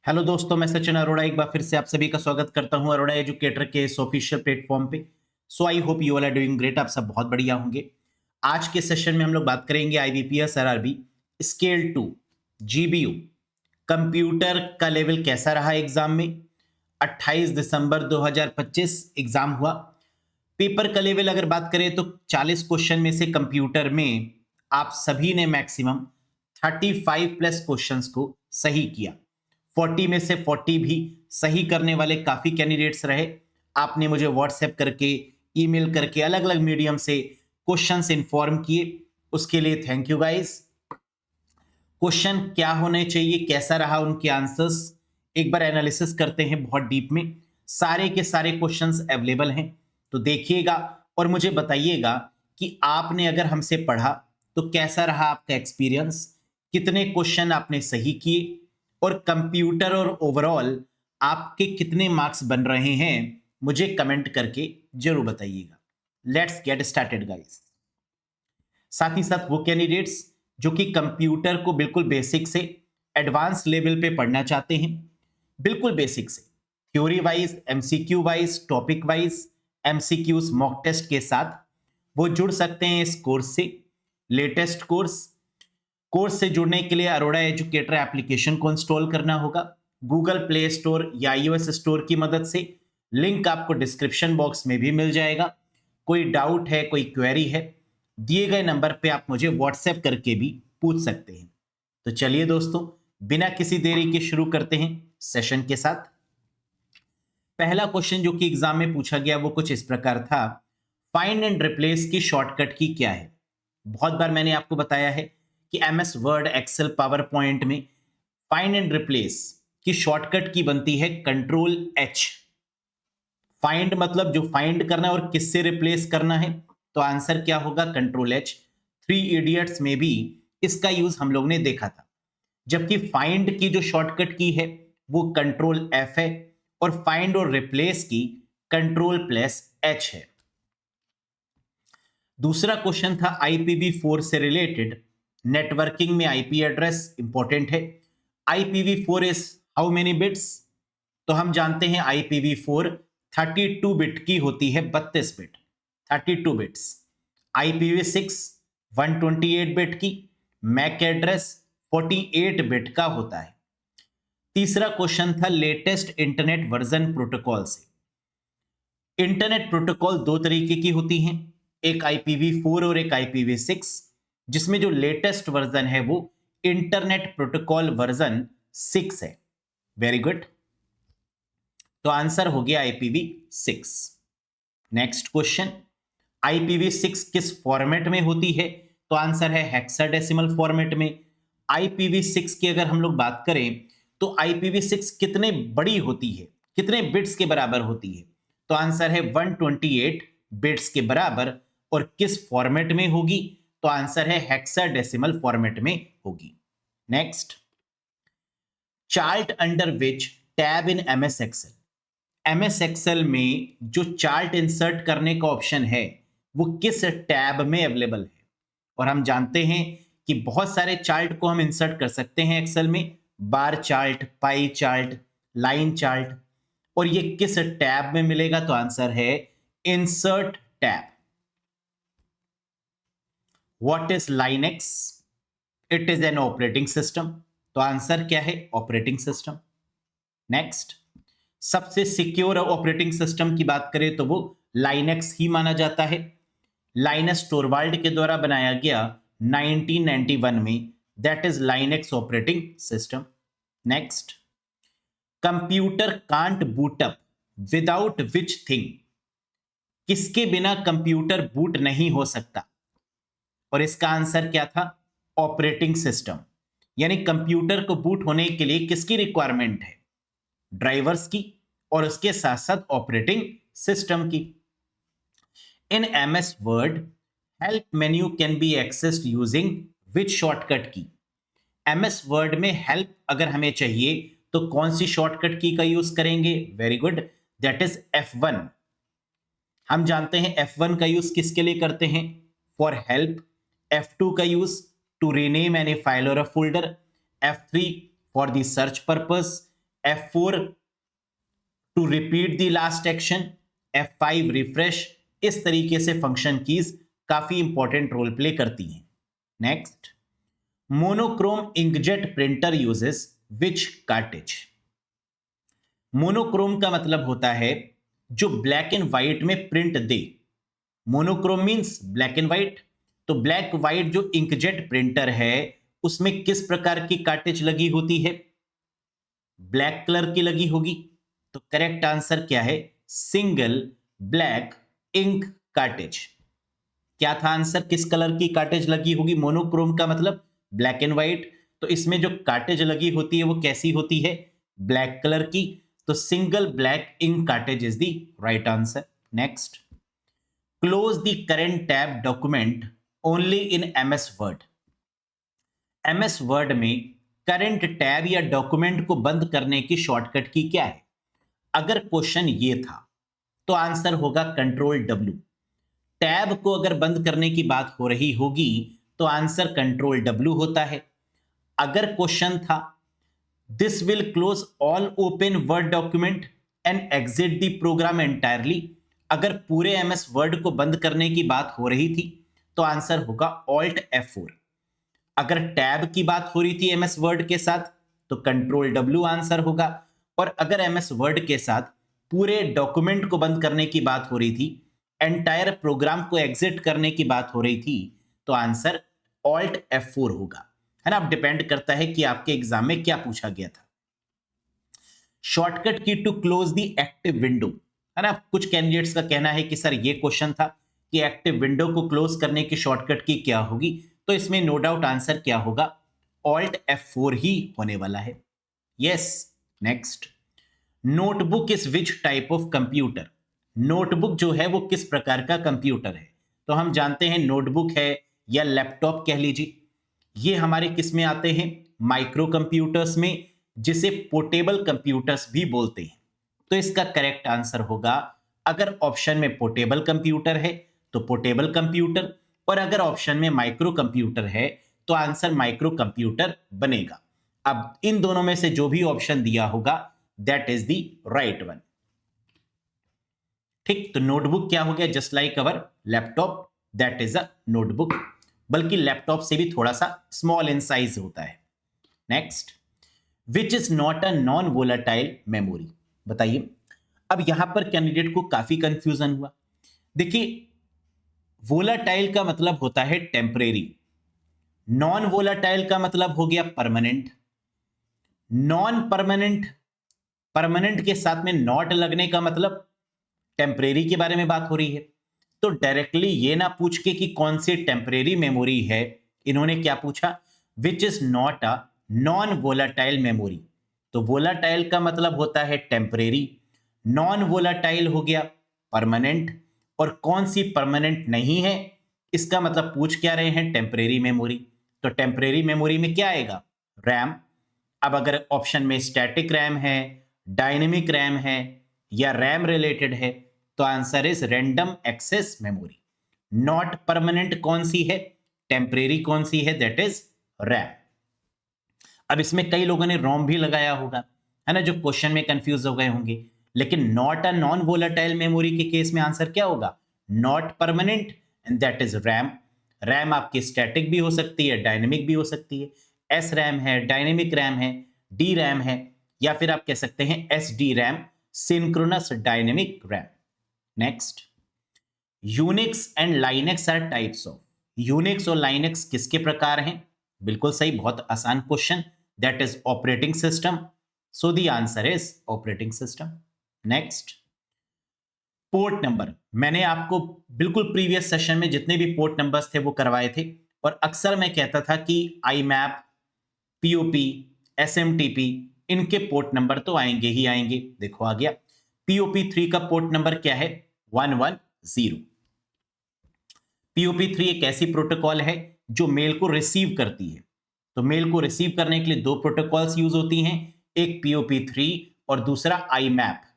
Hello दोस्तों, मैं सचिन अरोड़ा एक बार फिर से आप सभी का स्वागत करता हूं अरोड़ा एजुकेटर के इस ऑफिशियल प्लेटफॉर्म पे। So I hope you all are doing great. आप सब बहुत बढ़िया होंगे। आज के सेशन में हम लोग बात करेंगे IBPS RRB scale 2 GBU computer का लेवल कैसा रहा एग्जाम में। 28 दिसंबर 2025 एग्जाम हुआ। पेपर का लेवल अगर बात करें तो 40 क्वेश्चन में से कंप्यूटर में आप सभी ने मैक्सिमम 35 प्लस क्वेश्चंस को सही किया। 40 में से 40 भी सही करने वाले काफी कैंडिडेट्स रहे। आपने मुझे व्हाट्सएप करके, ईमेल करके, अलग अलग मीडियम से क्वेश्चंस इन्फॉर्म किए, उसके लिए थैंक यू गाइस। क्वेश्चन क्या होने चाहिए, कैसा रहा उनके आंसर्स, एक बार एनालिसिस करते हैं बहुत डीप में। सारे के सारे क्वेश्चंस अवेलेबल हैं, तो देखिएगा और मुझे बताइएगा कि आपने अगर हमसे पढ़ा तो कैसा रहा आपका एक्सपीरियंस, कितने क्वेश्चन आपने सही किए और कंप्यूटर और ओवरऑल आपके कितने मार्क्स बन रहे हैं, मुझे कमेंट करके जरूर बताइएगा। Let's get started guys. साथ ही साथ वो कैंडिडेट्स जो कि कंप्यूटर को बिल्कुल बेसिक से एडवांस लेवल पे पढ़ना चाहते हैं, बिल्कुल बेसिक से theory wise, MCQ wise, topic wise, MCQs mock test के साथ, वो जुड़ सकते हैं इस कोर्स से। लेटेस्ट कोर्स से जुड़ने के लिए अरोड़ा एजुकेटर एप्लीकेशन को इंस्टॉल करना होगा गूगल प्ले स्टोर या आईओएस स्टोर की मदद से। लिंक आपको डिस्क्रिप्शन बॉक्स में भी मिल जाएगा। कोई डाउट है, कोई क्वेरी है, दिए गए नंबर पे आप मुझे व्हाट्सएप करके भी पूछ सकते हैं। तो चलिए दोस्तों, बिना किसी देरी के शुरू करते हैं सेशन के साथ। पहला क्वेश्चन जो कि एग्जाम में पूछा गया वो कुछ इस प्रकार था, फाइंड एंड रिप्लेस की शॉर्टकट की क्या है। बहुत बार मैंने आपको बताया है कि MS Word, Excel, power point में फाइंड एंड रिप्लेस की शॉर्टकट की बनती है कंट्रोल एच। फाइंड मतलब जो फाइंड करना है और किससे रिप्लेस करना है, तो आंसर क्या होगा, कंट्रोल एच। थ्री इडियट्स में भी इसका यूज हम लोग ने देखा था। जबकि फाइंड की जो शॉर्टकट की है वो कंट्रोल एफ है और फाइंड और रिप्लेस की कंट्रोल प्लस एच है। दूसरा क्वेश्चन था IPv4 से रिलेटेड। नेटवर्किंग में आईपी एड्रेस इंपॉर्टेंट है। IPv4 is how many bits, तो हम जानते हैं IPv4 32 बिट की होती है, 32 बिट, 32 बिट्स। IPv6 128 बिट की, मैक एड्रेस 48 बिट का होता है। तीसरा क्वेश्चन था लेटेस्ट इंटरनेट वर्जन प्रोटोकॉल से। इंटरनेट प्रोटोकॉल दो तरीके की होती हैं, एक IPv4 और एक IPv6, जिसमें जो लेटेस्ट वर्जन है वो इंटरनेट प्रोटोकॉल वर्जन 6 है। वेरी गुड, तो आंसर हो गया IPv6। नेक्स्ट क्वेश्चन, IPv6 किस फॉर्मेट में होती है, तो आंसर है हेक्साडेसिमल फॉर्मेट में। IPv6 की अगर हम लोग बात करें तो IPv6 कितने बड़ी होती है, कितने बिट्स के बराबर होती है, तो आंसर है 128 बिट्स के बराबर। और किस फॉर्मेट में होगी, तो आंसर है हेक्साडेसिमल फॉर्मेट में होगी। Next, chart under which tab in MS Excel. MS Excel में जो चार्ट इंसर्ट करने का ऑप्शन है वो किस टैब में अवेलेबल है। और हम जानते हैं कि बहुत सारे चार्ट को हम इंसर्ट कर सकते हैं एक्सेल में, bar chart, pie chart, line chart, और ये किस टैब में मिलेगा, तो आंसर है insert tab. What is Linux, it is an operating system, तो आंसर क्या है, ऑपरेटिंग सिस्टम। नेक्स्ट, सबसे सिक्योर ऑपरेटिंग सिस्टम की बात करें तो वो लाइनेक्स ही माना जाता है। लाइनस टोरवाल्ड के द्वारा बनाया गया 1991 में, that is Linux operating system. Next, computer can't boot up without which thing, किसके बिना कंप्यूटर बूट नहीं हो सकता, और इसका आंसर क्या था, ऑपरेटिंग सिस्टम। यानी कंप्यूटर को बूट होने के लिए किसकी रिक्वायरमेंट है, ड्राइवर्स की और उसके साथ साथ ऑपरेटिंग सिस्टम की। इन MS word help menu can be accessed using which shortcut की। MS वर्ड में हेल्प अगर हमें चाहिए तो कौन सी शॉर्टकट की का यूज करेंगे, very good, that is F1। हम जानते हैं F1 का यूज किसके लिए करते हैं, फॉर हेल्प। F2 का use to rename any file और a folder. F3 for the search purpose. F4 to repeat the last action, F5 refresh. इस तरीके से फंक्शन कीज काफी इंपॉर्टेंट रोल प्ले करती हैं। Next, monochrome inkjet printer uses which cartridge. Monochrome का मतलब होता है जो ब्लैक एंड व्हाइट में प्रिंट दे। Monochrome means black and white, तो ब्लैक व्हाइट जो इंकजेट प्रिंटर है उसमें किस प्रकार की कार्टेज लगी होती है? ब्लैक कलर की लगी होगी। तो करेक्ट आंसर क्या है? Single black ink cartridge. क्या था आंसर? किस कलर की कार्टेज लगी होगी? मोनोक्रोम का मतलब ब्लैक एंड व्हाइट, तो इसमें जो कार्टेज लगी होती है वो कैसी होती है? ब्लैक कलर की। तो single black ink cartridge is the right answer. Next, close the current tab document only in MS Word. MS Word में करंट टैब या डॉक्यूमेंट को बंद करने की शॉर्टकट की क्या है? अगर क्वेश्चन ये था तो आंसर होगा कंट्रोल W। टैब को अगर बंद करने की बात हो रही होगी तो आंसर कंट्रोल W होता है। अगर क्वेश्चन था this will close all open Word document and exit the program entirely, अगर पूरे MS वर्ड को बंद करने की बात हो रही थी तो आंसर होगा Alt F4। अगर टैब की बात हो रही थी MS वर्ड के साथ तो कंट्रोल W आंसर होगा, और अगर MS वर्ड के साथ पूरे डॉक्यूमेंट को बंद करने की बात हो रही थी, एंटायर प्रोग्राम को एग्जिट करने की बात हो रही थी, तो आंसर Alt F4 होगा। है ना, अब डिपेंड करता है कि आपके एग्जाम में क्या पूछा गया था। Shortcut key to close the active window, है ना, कुछ कैंडिडेट्स का कहना है कि सर ये क्वेश्चन था कि एक्टिव विंडो को क्लोज करने की शॉर्टकट की क्या होगी, तो इसमें नो डाउट आंसर क्या होगा? Alt F4 ही होने वाला है। Yes. Next, notebook is which type of computer. Notebook जो है वो किस प्रकार का कंप्यूटर है? तो हम जानते हैं नोटबुक है या लैपटॉप कह लीजिए, ये हमारे किस में आते हैं? माइक्रो कंप्यूटर्स में, जिसे पोर्टेबल कंप्यूटर्स भी बोलते हैं। तो इसका करेक्ट आंसर होगा, अगर ऑप्शन में पोर्टेबल कंप्यूटर है तो पोर्टेबल कंप्यूटर, और अगर ऑप्शन में माइक्रो कंप्यूटर है तो आंसर माइक्रो कंप्यूटर बनेगा। अब इन दोनों में से जो भी ऑप्शन दिया होगा that is the right one. ठीक, तो नोटबुक क्या हो गया? Just like our laptop, that is a notebook, बल्कि लैपटॉप से भी थोड़ा सा स्मॉल इन साइज होता है। Next, which is not a non volatile memory. बताइए, अब यहां पर कैंडिडेट को काफी कंफ्यूजन हुआ। देखिए, वोलाटाइल का मतलब होता है टेम्परेरी, नॉन वोलाटाइल का मतलब हो गया परमानेंट। नॉन परमानेंट, परमानेंट के साथ में नॉट लगने का मतलब टेम्परेरी के बारे में बात हो रही है। तो डायरेक्टली ये ना पूछ के कि कौन सी टेम्परेरी मेमोरी है, इन्होंने क्या पूछा? Which is not a non volatile memory. तो वोलाटाइल का मतलब होता है टेम्परेरी, नॉन वोलाटाइल हो गया परमानेंट, और कौन सी परमानेंट नहीं है, इसका मतलब पूछ क्या रहे हैं? Temporary memory. तो टेम्परेरी मेमोरी में क्या आएगा? रैम। अब अगर ऑप्शन में स्टैटिक रैम है, डायनेमिक रैम है, या रैम रिलेटेड है, तो answer is random access memory. Not permanent कौन सी है? टेम्परेरी कौन सी है? That is RAM. अब इसमें कई लोगों ने रोम भी लगाया होगा, है ना, जो क्वेश्चन में कंफ्यूज हो गए होंगे। लेकिन not a non volatile memory के केस में आंसर क्या होगा? Not permanent, and that is RAM. RAM आपकी स्टैटिक भी हो सकती है, डायनेमिक भी हो सकती है। एस रैम है, डायनेमिक रैम है, डी रैम है, या फिर आप कह सकते हैं S D RAM, synchronous dynamic RAM. Next, Unix and Linux are types of. Unix और लाइनेक्स किसके प्रकार हैं? बिल्कुल सही, बहुत आसान question, that is operating system. So the answer is operating system. Next, port number. मैंने आपको बिल्कुल प्रीवियस सेशन में जितने भी पोर्ट नंबर्स थे वो करवाए थे, और अक्सर मैं कहता था कि IMAP, POP, SMTP, इनके पोर्ट नंबर तो आएंगे ही आएंगे। देखो आ गया, POP3 का पोर्ट नंबर क्या है? 110। POP3 एक ऐसी प्रोटोकॉल है जो मेल को रिसीव करती है। तो मेल को रिसीव करने के लिए दो प्रोटोकॉल्स यूज होती हैं, एक POP3 और दूसरा IMAP।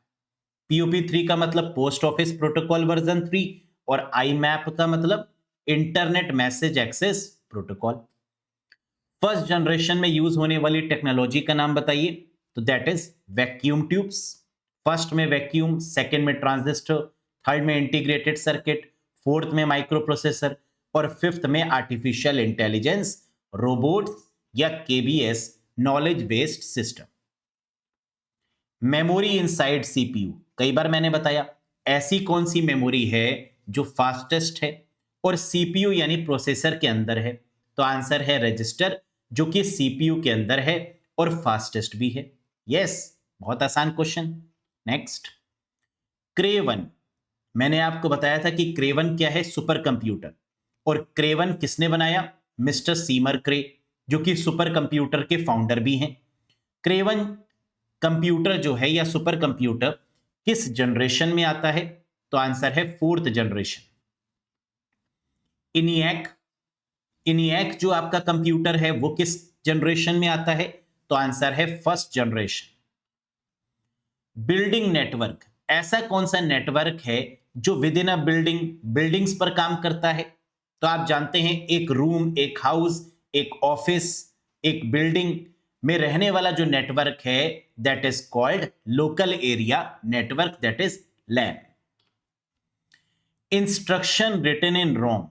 POP3 का मतलब पोस्ट ऑफिस प्रोटोकॉल वर्जन 3, और IMAP का मतलब internet message access protocol. First generation में यूज होने वाली टेक्नोलॉजी का नाम बताइए। तो that is vacuum tubes. First में वैक्यूम, सेकंड में ट्रांजिस्टर, थर्ड में इंटीग्रेटेड सर्किट, फोर्थ में माइक्रो प्रोसेसर और फिफ्थ में आर्टिफिशियल इंटेलिजेंस, रोबोट या KBS, knowledge based system. Memory inside CPU, कई बार मैंने बताया ऐसी कौन सी मेमोरी है जो फास्टेस्ट है और सीपीयू यानी प्रोसेसर के अंदर है, तो आंसर है रजिस्टर, जो कि सीपीयू के अंदर है और फास्टेस्ट भी है। यस, बहुत आसान क्वेश्चन। Next, Kraven. मैंने आपको बताया था कि क्रेवन क्या है, सुपर कंप्यूटर। और क्रेवन किसने बनाया? मिस्टर सीमर क्रे, जो कि सुपर कंप्यूटर के फाउंडर भी हैं। क्रेवन कंप्यूटर जो है या सुपर कंप्यूटर किस जनरेशन में आता है? तो आंसर है फोर्थ जनरेशन। इनियक, इनियक जो आपका कंप्यूटर है वो किस जनरेशन में आता है? तो आंसर है फर्स्ट जनरेशन। बिल्डिंग नेटवर्क, ऐसा कौन सा नेटवर्क है जो with in a building, buildings पर काम करता है? तो आप जानते हैं एक रूम, एक हाउस, एक ऑफिस, एक बिल्डिंग में रहने वाला जो नेटवर्क है that is called local area network, that is LAN. Instruction written in ROM,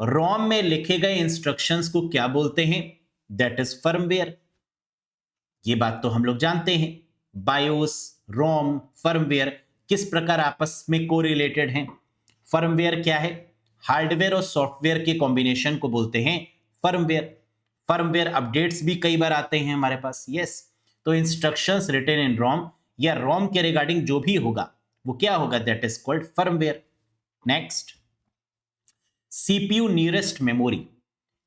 ROM में लिखे गए इंस्ट्रक्शंस को क्या बोलते हैं? That is firmware. ये बात तो हम लोग जानते हैं, बायोस, रोम, फर्मवेयर किस प्रकार आपस में कोरिलेटेड हैं। फर्मवेयर क्या है? हार्डवेयर और सॉफ्टवेयर के कॉम्बिनेशन को बोलते हैं फर्मवेयर। फर्मवेयर अपडेट्स भी कई बार आते हैं हमारे पास। यस, तो इंस्ट्रक्शंस रिटन इन रोम या रोम के रिगार्डिंग जो भी होगा वो क्या होगा? That is called firmware. Next, CPU nearest memory,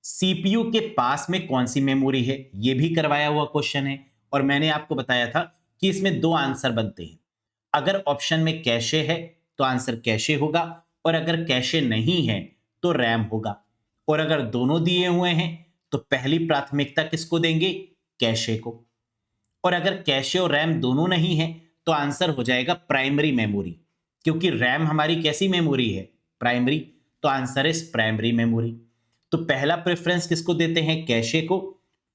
CPU के पास में कौन सी मेमोरी है? यह भी करवाया हुआ क्वेश्चन है और मैंने आपको बताया था कि इसमें दो आंसर बनते हैं। अगर ऑप्शन में कैशे है तो आंसर कैशे होगा, और अगर कैशे नहीं है तो रैम होगा। और अगर दोनों दिए हुए हैं तो पहली प्राथमिकता किसको देंगे? कैशे को। और अगर कैशे और रैम दोनों नहीं है तो आंसर हो जाएगा प्राइमरी मेमोरी, क्योंकि रैम हमारी कैसी मेमोरी है? प्राइमरी, तो आंसर इज प्राइमरी मेमोरी। तो पहला प्रेफरेंस किसको देते हैं? कैशे को,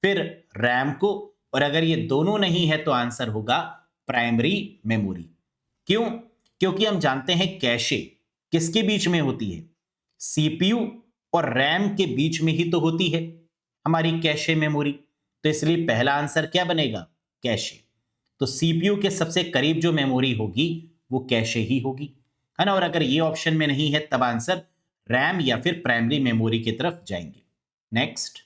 फिर रैम को, और अगर ये दोनों नहीं है तो आंसर होगा प्राइमरी मेमोरी। क्यों? क्योंकि हम जानते हैं कैशे किसके बीच में होती है? सीपीयू और रैम के बीच में ही तो होती है हमारी कैशे मेमोरी, तो इसलिए पहला आंसर क्या बनेगा? कैशे। तो सीपीयू के सबसे करीब जो मेमोरी होगी वो कैशे ही होगी, है ना। और अगर ये ऑप्शन में नहीं है तब आंसर रैम या फिर प्राइमरी मेमोरी की तरफ जाएंगे। नेक्स्ट,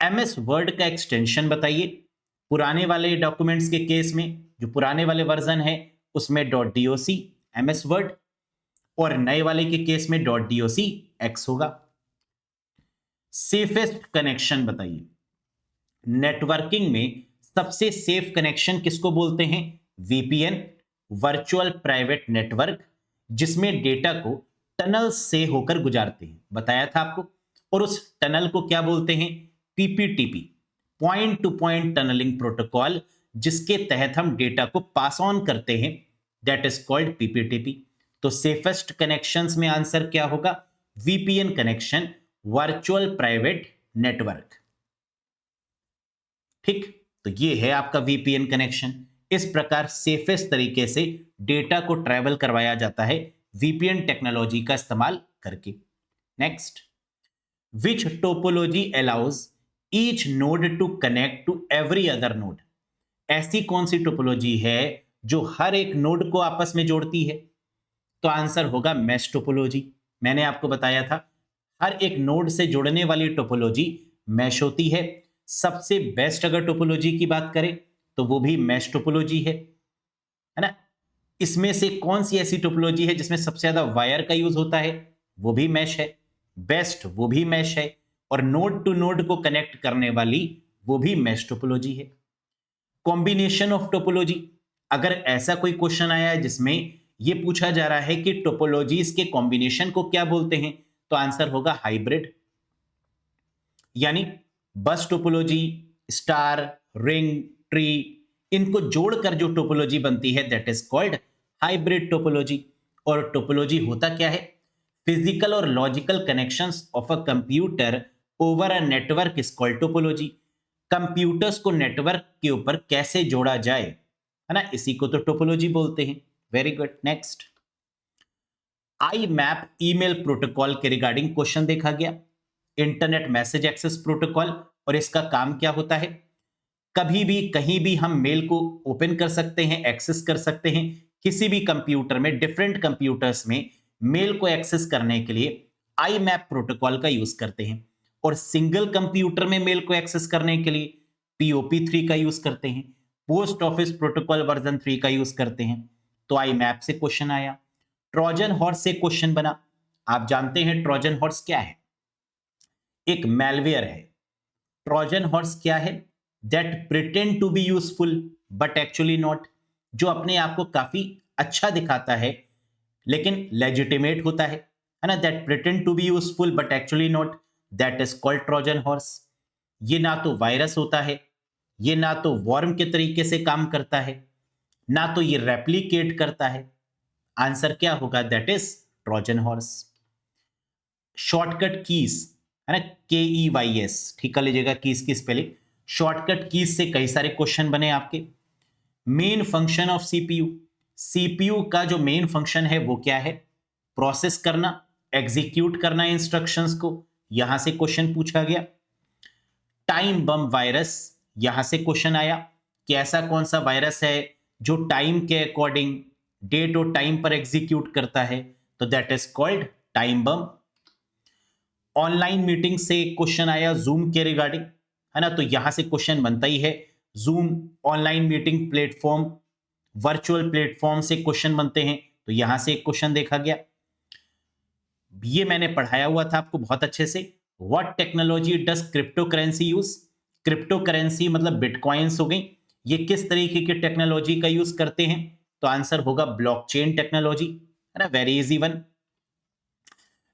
एमएस वर्ड का एक्सटेंशन बताइए। पुराने वाले डॉक्यूमेंट्स के केस में जो पुराने वाले वर्जन है उसमें .doc एमएस वर्ड, और नए वाले के केस में .doc x होगा। सेफेस्ट कनेक्शन बताइए। नेटवर्किंग में सबसे सेफ कनेक्शन किसको बोलते हैं? वीपीएन, वर्चुअल प्राइवेट नेटवर्क, जिसमें डेटा को टनल से होकर गुजारते हैं, बताया था आपको। और उस टनल को क्या बोलते हैं? PPTP, point to point tunnelling protocol, जिसके तहत हम डेटा को पास ऑन करते हैं, दैट इज कॉल्ड पीपीटीपी। तो सेफेस्ट कनेक्शंस में आंसर क्या होगा? VPN connection, virtual private network. ठीक, तो ये है आपका वीपीएन कनेक्शन। इस प्रकार सेफेस्ट तरीके से डेटा को ट्रैवल करवाया जाता है वीपीएन टेक्नोलॉजी का इस्तेमाल करके। Next, which topology allows each node to connect to every other node, ऐसी कौन सी टोपोलॉजी है जो हर एक नोड को आपस में जोड़ती है? तो आंसर होगा मैश टोपोलॉजी। मैंने आपको बताया था हर एक नोड से जोड़ने वाली टोपोलॉजी मैश होती है। सबसे बेस्ट अगर टोपोलॉजी की बात करें तो वो भी मैश टोपोलॉजी है ना। इसमें से कौन सी ऐसी टोपोलॉजी है जिसमें सबसे ज्यादा वायर का यूज होता है? वो भी मैश है। बेस्ट वो भी मैश है, और नोड टू नोड को कनेक्ट करने वाली वो भी मैश टोपोलॉजी है। कॉम्बिनेशन ऑफ टोपोलॉजी, अगर ऐसा कोई क्वेश्चन आया है जिसमें ये पूछा जा रहा है कि टोपोलॉजीज के कॉम्बिनेशन को क्या बोलते हैं, तो आंसर होगा हाइब्रिड। यानी बस टोपोलॉजी, स्टार, रिंग, ट्री, इनको जोड़कर जो टोपोलॉजी बनती है that is called hybrid topology. और टोपोलॉजी होता क्या है? फिजिकल और logical connections of a computer over a network is called topology. Computers को नेटवर्क के ऊपर कैसे जोड़ा जाए, है ना, इसी को तो टोपोलॉजी बोलते हैं। Very good. नेक्स्ट, आई मैप ईमेल प्रोटोकॉल के रिगार्डिंग क्वेश्चन देखा गया। इंटरनेट मैसेज एक्सेस प्रोटोकॉल, और इसका काम क्या होता है? कभी भी कहीं भी हम मेल को ओपन कर सकते हैं, एक्सेस कर सकते हैं। किसी भी कंप्यूटर में, डिफरेंट कंप्यूटर्स में मेल को एक्सेस करने के लिए आई मैप प्रोटोकॉल का यूज करते हैं, और सिंगल कंप्यूटर में मेल को एक्सेस करने के लिए POP3 का यूज करते हैं, पोस्ट ऑफिस प्रोटोकॉल वर्जन 3 का यूज करते हैं। तो आई मैप से क्वेश्चन आया। ट्रोजन हॉर्स से क्वेश्चन बना। आप जानते हैं ट्रोजन हॉर्स क्या है? एक मैलवेयर है। ट्रोजन हॉर्स क्या है? That pretend to be useful but actually not, जो अपने आप को काफी अच्छा दिखाता है लेकिन लेजिटिमेट होता है ना, that pretend to be useful but actually not, that is called Trojan horse. ये ना तो वायरस होता है, ये ना तो वॉर्म के तरीके से काम करता है, ना तो ये रेप्लिकेट करता है। आंसर क्या होगा? That is Trojan horse. Shortcut keys, है ना, KEYS, ठीक कर लीजिएगा कीज की स्पेलिंग। शॉर्टकट कीज से कई सारे क्वेश्चन बने आपके। Main function of CPU, CPU का जो मेन फंक्शन है वो क्या है? प्रोसेस करना, एग्जीक्यूट करना इंस्ट्रक्शंस को, यहां से क्वेश्चन पूछा गया। टाइम बम वायरस, यहां से क्वेश्चन आया कि ऐसा कौन सा वायरस है जो टाइम के अकॉर्डिंग डेट और टाइम पर एग्जीक्यूट करता है, तो that is called time bomb. Online meeting से क्वेश्चन आया जूम के रिगार्डिंग, है ना, तो यहां से क्वेश्चन बनता ही है। Zoom online meeting platform, virtual platform से क्वेश्चन बनते हैं, तो यहां से एक क्वेश्चन देखा गया। ये मैंने पढ़ाया हुआ था आपको बहुत अच्छे से। What technology does crypto currency use? Crypto currency मतलब बिटकॉइंस हो गई, ये किस तरीके की टेक्नोलॉजी का यूज करते हैं? तो आंसर होगा ब्लॉकचेन टेक्नोलॉजी, है ना, very easy one.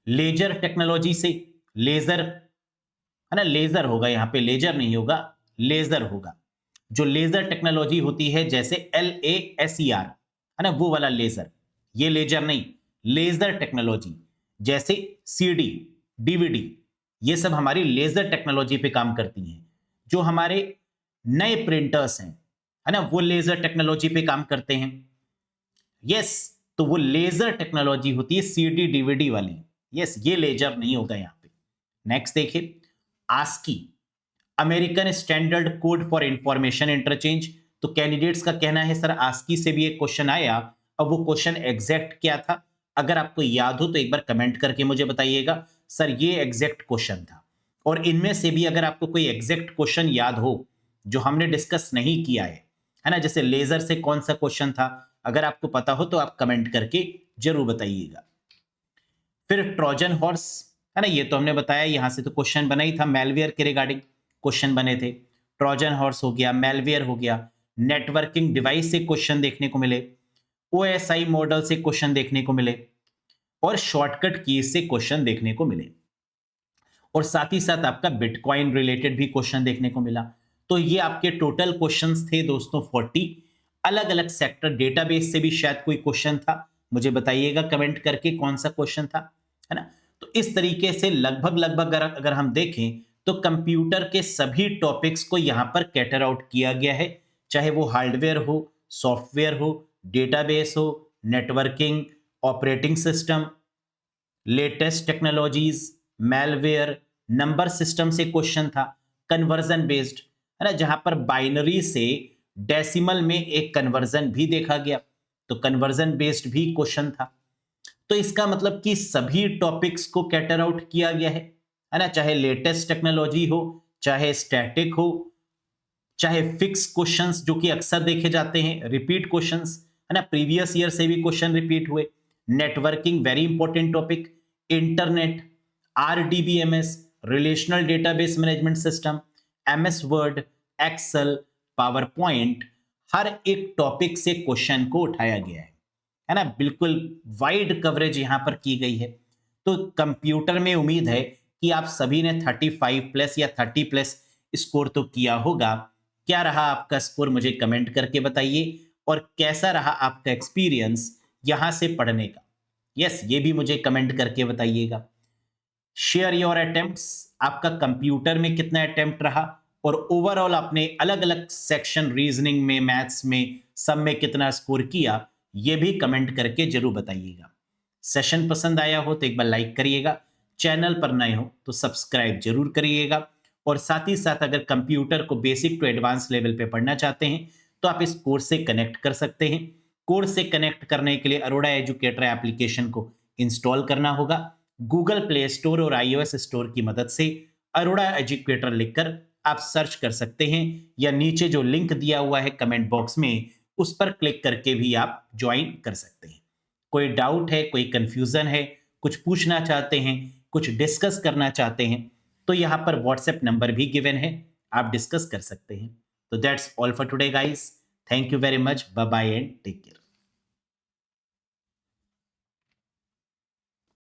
Laser technology से, लेजर, है ना, लेजर होगा यहां पे, लेजर नहीं होगा, लेजर होगा। जो लेजर टेक्नोलॉजी होती है जैसे LASER, है ना, वो वाला लेजर, ये लेजर नहीं, लेजर टेक्नोलॉजी, जैसे CD, DVD, ये सब हमारी लेजर टेक्नोलॉजी पे काम करती हैं। जो हमारे नए प्रिंटर्स हैं, है ना, वो लेजर टेक्नोलॉजी पे काम करते हैं। यस, तो वो लेजर टेक्नोलॉजी होती है CD DVD वाली। यस, ये लेजर नहीं होगा यहां पे। नेक्स्ट देखिए, ASCII, American standard code for information interchange. तो कैंडिडेट्स का कहना है सर आस्की से भी एक क्वेश्चन आया। अब वो क्वेश्चन एग्जैक्ट क्या था? अगर आपको याद हो तो एक बार कमेंट करके मुझे बताइएगा सर ये एग्जैक्ट क्वेश्चन था। और इनमें से भी अगर आपको कोई एग्जैक्ट क्वेश्चन याद हो जो हमने डिस्कस नहीं किया है ना, जैसे लेजर से कौन सा क्वेश्चन था, अगर आपको पता हो तो आप कमेंट करके जरूर बताइएगा। फिर ट्रोजन हॉर्स, है ना, ये तो हमने बताया, यहां से तो क्वेश्चन बना ही था, मेलवेयर के रिगार्डिंग क्वेश्चन बने थे। ट्रोजन हॉर्स हो गया, मेलवेयर हो गया। नेटवर्किंग डिवाइस से क्वेश्चन देखने को मिले, OSI मॉडल से क्वेश्चन देखने को मिले, और शॉर्टकट कीज से क्वेश्चन देखने को मिले, और साथ ही साथ आपका बिटकॉइन रिलेटेड भी क्वेश्चन देखने को मिला। तो ये आपके टोटल क्वेश्चंस थे दोस्तों 40। अलग अलग सेक्टर, डेटाबेस से भी शायद कोई क्वेश्चन था, मुझे बताइएगा कमेंट करके कौन सा क्वेश्चन था, है ना। तो इस तरीके से लगभग लगभग अगर हम देखें तो कंप्यूटर के सभी टॉपिक्स को यहां पर कैटर आउट किया गया है, चाहे वो हार्डवेयर हो, सॉफ्टवेयर हो, डेटाबेस हो, networking, operating system, latest technologies, malware, number system से क्वेश्चन था, कन्वर्जन बेस्ड, है ना, जहां पर बाइनरी से डेसिमल में एक कन्वर्जन भी देखा गया, तो कन्वर्जन बेस्ड भी क्वेश्चन था। तो इसका मतलब कि सभी टॉपिक्स को कैटर आउट किया गया है ना, चाहे लेटेस्ट टेक्नोलॉजी हो, चाहे स्टैटिक हो, चाहे फिक्स क्वेश्चंस जो कि अक्सर देखे जाते हैं, रिपीट क्वेश्चंस, है ना, प्रीवियस ईयर से भी क्वेश्चन रिपीट हुए। Networking very important topic, internet, RDBMS, relational database management system, MS word, Excel, power point, हर एक टॉपिक से क्वेश्चन को उठाया गया है ना, बिल्कुल वाइड कवरेज यहां पर की गई है। तो कंप्यूटर में उम्मीद है कि आप सभी ने 35 प्लस या 30 प्लस स्कोर तो किया होगा। क्या रहा आपका स्कोर मुझे कमेंट करके बताइए, और कैसा रहा आपका एक्सपीरियंस यहां से पढ़ने का? यस, ये भी मुझे कमेंट करके बताइएगा। शेयर योर अटेम्प्ट्स, आपका कंप्यूटर में कितना अटेम्प्ट रहा और ओवरऑल आपने अलग अलग सेक्शन रीजनिंग में, मैथ्स में, सब में कितना स्कोर किया, ये भी कमेंट करके जरूर बताइएगा। सेशन पसंद आया हो तो एक बार लाइक करिएगा, चैनल पर नए हो तो सब्सक्राइब जरूर करिएगा, और साथ ही साथ अगर कंप्यूटर को बेसिक टू एडवांस लेवल पे पढ़ना चाहते हैं तो आप इस कोर्स से कनेक्ट कर सकते हैं। कोर्स से कनेक्ट करने के लिए अरोड़ा एजुकेटर एप्लीकेशन को इंस्टॉल करना होगा। गूगल प्ले स्टोर और iOS स्टोर की मदद से अरोड़ा एजुकेटर लिखकर आप सर्च कर सकते हैं, या नीचे जो लिंक दिया हुआ है कमेंट बॉक्स में उस पर क्लिक करके भी आप ज्वाइन कर सकते हैं। कोई डाउट है, कोई कंफ्यूजन है, कुछ पूछना चाहते हैं, कुछ डिस्कस करना चाहते हैं, तो यहाँ पर व्हाट्सएप नंबर भी गिवन है, आप डिस्कस कर सकते हैं। तो that's all for today guys, thank you very much, bye bye and take care.